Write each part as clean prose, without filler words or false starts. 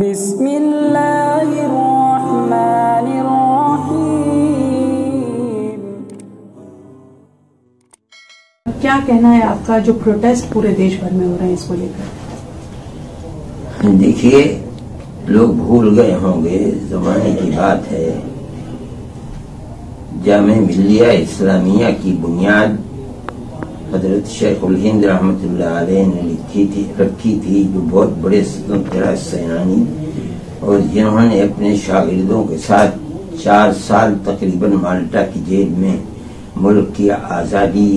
بسم اللہ الرحمن الرحیم۔ کیا کہنا ہے آپ کا جو پروٹیسٹ پورے دیش بھر میں ہو رہے ہیں اس کو لے کر؟ دیکھیے، لوگ بھول گئے ہوں گے، زمانے کی بات ہے، جامعہ ملیہ اسلامیہ کی بنیاد حضرت شیخ الہند رحمۃ اللہ علیہ نے رکھی تھی، جو بہت بڑے سوتنترتا سینانی اور جنہوں نے اپنے شاگردوں کے ساتھ 4 سال تقریباً مالٹا کی جیل میں ملک کی آزادی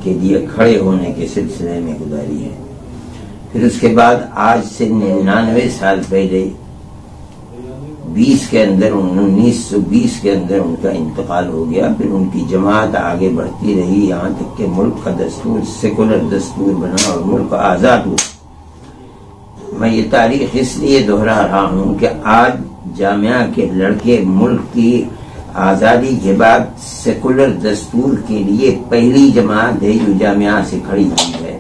کے لیے کھڑے ہونے کے سلسلے میں گزاری ہے۔ پھر اس کے بعد آج سے 99 سال پہلے 1920 کے اندر ان کا انتقال ہو گیا۔ پھر ان کی جماعت آگے بڑھتی رہی، یہاں تک کہ ملک کا دستور سیکولر دستور بنا اور ملک آزاد ہوا۔ میں یہ تاریخ اس لیے دہرا رہا ہوں کہ آج جامعہ کے لڑکے ملک کی آزادی کے بعد سیکولر دستور کے لیے پہلی جماعت ہے جو جامعہ سے کھڑی ہوئی ہے۔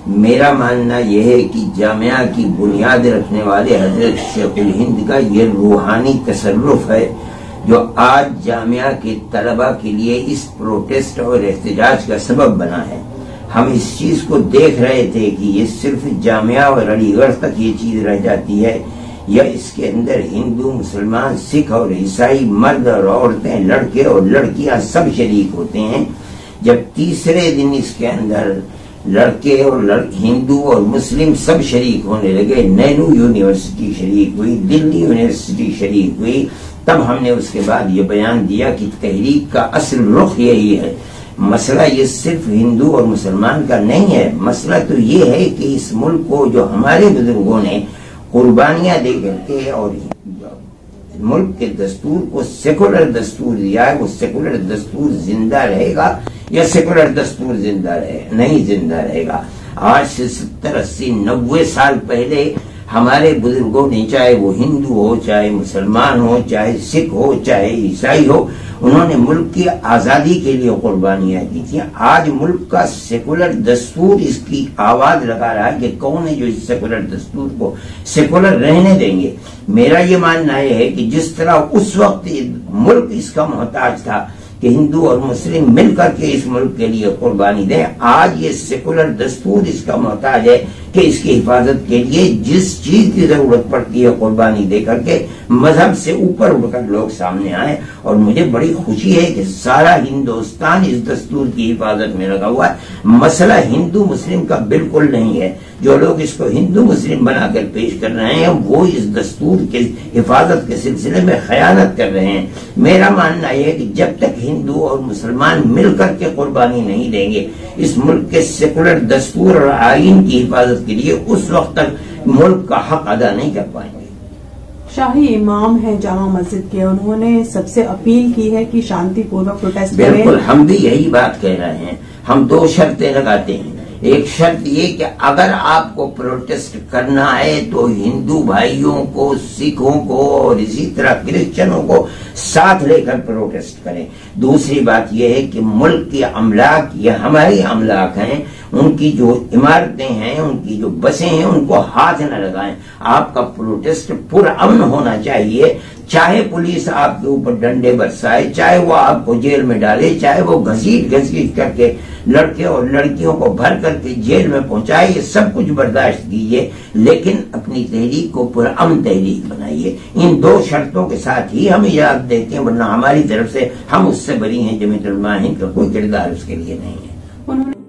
میرا ماننا یہ ہے کہ جامعہ کی بنیاد رکھنے والے حضرت شیخ الہند کا یہ روحانی تصرف ہے جو آج جامعہ کے طلباء کے لیے اس پروٹیسٹ اور احتجاج کا سبب بنا ہے۔ ہم اس چیز کو دیکھ رہے تھے کہ یہ صرف جامعہ اور علی گڑھ تک یہ چیز رہ جاتی ہے یا اس کے اندر ہندو، مسلمان، سکھ اور عیسائی، مرد اور عورتیں، لڑکے اور لڑکیاں سب شریک ہوتے ہیں۔ جب تیسرے دن اس کے اندر لڑکے اور ہندو اور مسلم سب شریک ہونے لگے، نہرو یونیورسٹی شریک ہوئی، دلی یونیورسٹی شریک ہوئی، تب ہم نے اس کے بعد یہ بیان دیا کہ تحریک کا اصل رخ یہی ہے۔ مسئلہ یہ صرف ہندو اور مسلمان کا نہیں ہے، مسئلہ تو یہ ہے کہ اس ملک کو جو ہمارے بزرگوں نے قربانیاں دے کر کے اور ملک کے دستور کو سیکولر دستور دیا ہے، وہ سیکولر دستور زندہ رہے گا یا سیکولر دستور نہیں زندہ رہے گا۔ آج سے 70، 80، 90 سال پہلے ہمارے بزرگوں نے، چاہے وہ ہندو ہو، چاہے مسلمان ہو، چاہے سکھ ہو، چاہے عیسائی ہو، انہوں نے ملک کی آزادی کے لیے قربانیاں دی تھیں۔ آج ملک کا سیکولر دستور اس کی آواز لگا رہا ہے کہ کون ہے جو اس سیکولر دستور کو سیکولر رہنے دیں گے۔ میرا یہ ماننا یہ ہے کہ جس طرح اس وقت ملک اس کا محتاج تھا کہ ہندو اور مسلم مل کر کے اس ملک کے لیے قربانی دیں، آج یہ سیکولر دستور اس کا محتاج ہے کہ اس کی حفاظت کے لیے جس چیز کی ضرورت پڑتی ہے قربانی دے کر کے مذہب سے اوپر اٹھ کر لوگ سامنے آئے۔ اور مجھے بڑی خوشی ہے کہ سارا ہندوستان اس دستور کی حفاظت میں لگا ہوا ہے۔ مسئلہ ہندو مسلم کا بالکل نہیں ہے، جو لوگ اس کو ہندو مسلم بنا کر پیش کر رہے ہیں وہ اس دستور کی حفاظت کے سلسلے میں خیانت کر رہے ہیں۔ میرا ماننا یہ ہے کہ جب تک ہندو اور مسلمان مل کر کے قربانی نہیں دیں گے اس ملک کے سیکولر دستور اور آئین کی حفاظت کے لیے، اس وقت تک ملک کا حق ادا نہیں کر پائیں گے۔ شاہی امام ہیں جامع مسجد کے، انہوں نے سب سے اپیل کی ہے کہ شانتی پوروک پروٹیسٹ کریں۔ بالکل، ہم بھی یہی بات کہہ رہے ہیں۔ ہم 2 شرطیں لگاتے ہیں۔ ایک شرط یہ کہ اگر آپ کو پروٹیسٹ کرنا ہے تو ہندو بھائیوں کو، سکھوں کو اور اسی طرح کرسچنوں کو ساتھ لے کر پروٹیسٹ کریں۔ دوسری بات یہ ہے کہ ملک کے املاک، یہ ہمارے املاک ہیں، ان کی جو عمارتیں ہیں، ان کی جو بسیں ہیں، ان کو ہاتھ نہ لگائیں۔ آپ کا پروٹیسٹ پرامن ہونا چاہیے، چاہے پولیس آپ کے اوپر ڈنڈے برسائے، چاہے وہ آپ کو جیل میں ڈالے، چاہے وہ گھسیٹ کر کے لڑکے اور لڑکیوں کو بھر کر کے جیل میں پہنچائے، یہ سب کچھ برداشت کیجیے، لیکن اپنی تحریک کو پرامن تحریک بنائیے۔ ان 2 شرطوں کے ساتھ ہی ہم اجازت دیتے ہیں، ورنہ ہماری طرف سے ہم اس سے بری ہیں۔ جمعیت علماء ہند کا کوئی کردار اس کے لیے نہیں ہے۔